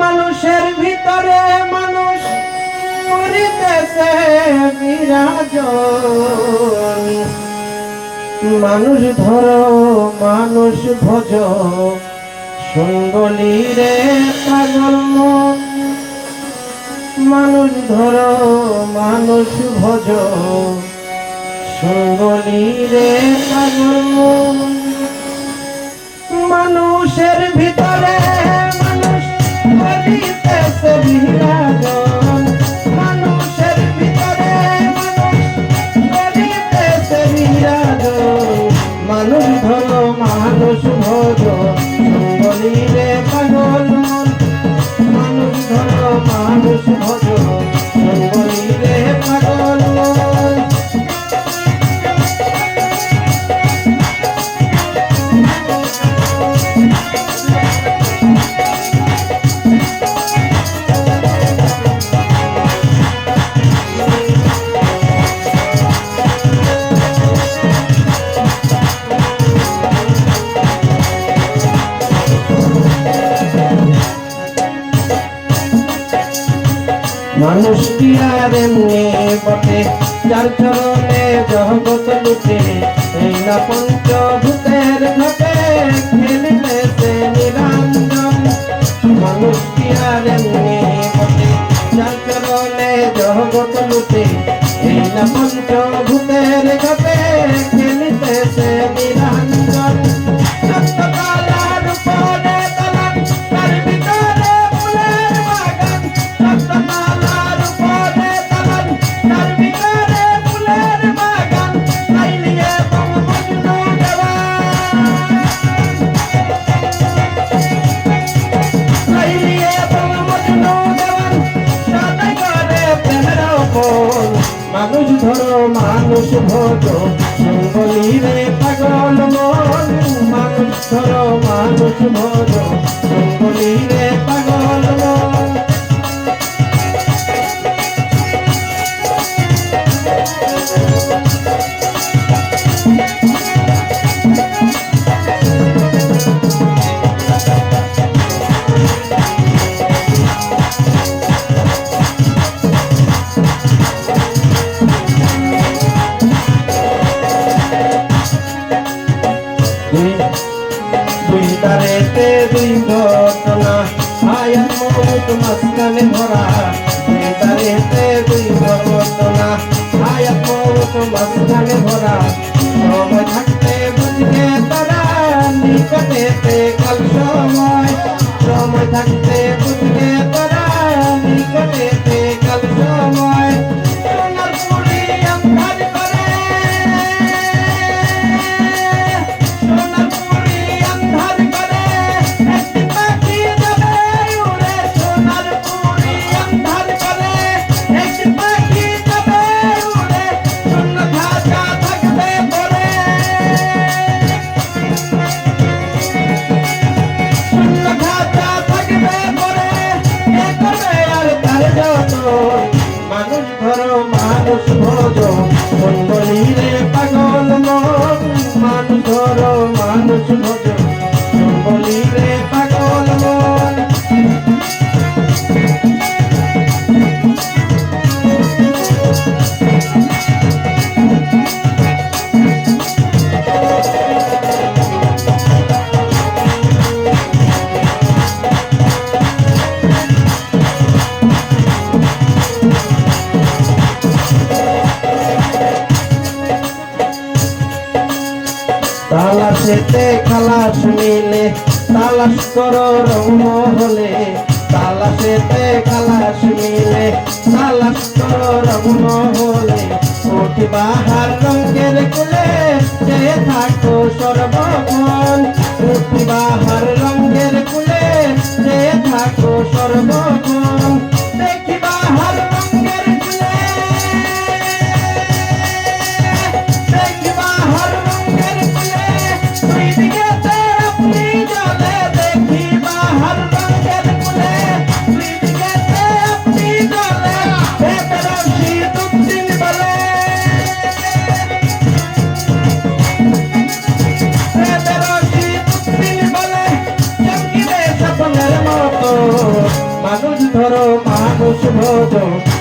মানুষের ভিতরে মানুষ করিতেছে বিরাজন। মানুষ ধরো মানুষ ভজ সঙ্গলি রে পাগল মন। মানুষ ধরো মানুষ ভজ সঙ্গলি রে পাগল মন। মানুষের ভিতরে মানুষ করিতেছে বিরাজন। মানুষের ভিতরে মানুষ করিতেছে বিরাজন। মানুষ ধরো মানুষ ভজ সঙ্গলি রে পাগল মন। মানুষ ধরো মানুষ ভজ সঙ্গলি রে পাগল মন। মানুষ কি আর এমনি বটে যার চরণে জগৎ লুটে। এই না পঞ্চভূতের ঘটে খেলিতেছে নিরঞ্জন। মানুষ কি আর এমনি বটে যার চরণে জগৎ লুটে। এই না পঞ্চভূতের ঘটে খেলিতেছে নিরঞ্জন। সত্যকালার উপরে দালান তার ভিতরে ফুলের বাগান। সত্যকালার উপরে দালান তার ভিতরে ফুলের বাগান। লাইলি এবং মজনু দেওয়ান। লাইলি এবং মজনু দেওয়ান সদাই করে প্রেমের ওপর। মানুষ ধরো মানুষ ভজ সঙ্গলি রে পাগল মন। মানুষ ধরো মানুষ ভজ সঙ্গলি রে পাগল মন। দুই তারেতে দুই ঘটনা হায়াত মৌত মাঝখানে ভরা। দুই তারেতে দুই ঘটনা হায়াত মৌত মাঝখানে ভরা। সময় থাকতে বুঝবে তারা নিকটেতে কাল সময়। সময় থাকতে বুঝবে তারা নিকটেতে কাল সময়। সোনার পুরি অন্ধকার করে। সোনার পুরি অন্ধকার করে। একদিন পাখি যাবে উড়ে। সোনার পুরি অন্ধকার করে। একদিন পাখি যাবে উড়ে। শূন্য খাঁচা থাকবে পরে। শূন্য খাঁচা থাকবে পরে। এ করবে আর তার যত। মানুষ ধরো মানুষ ভজ সঙ্গলি রে পাগল মন। মানুষ ধরো মানুষ ভজ সঙ্গলি রে পাগল মন। তালাশেতে খালাস মিলে তালাশ করো রং হলে। তালাশেতে খালাস মিলে তালাশ করো রং হলে। ওঠি বাহার রঙের কুলে যে থাকো সর্বক্ষণ। ওঠি বাহার রঙের কুলে যে থাকো সর্বক্ষণ। দেখি বাহার রঙের কুলে। দেখি বাহার রঙের কুলে। দুই দিকেতে আপনি জলে। দেখি বাহার রঙের কুলে। দুই দিকেতে আপনি জলে। ভেতরসি দুদিন বলে। ভেতরসি দুদিন বলে। ভোজন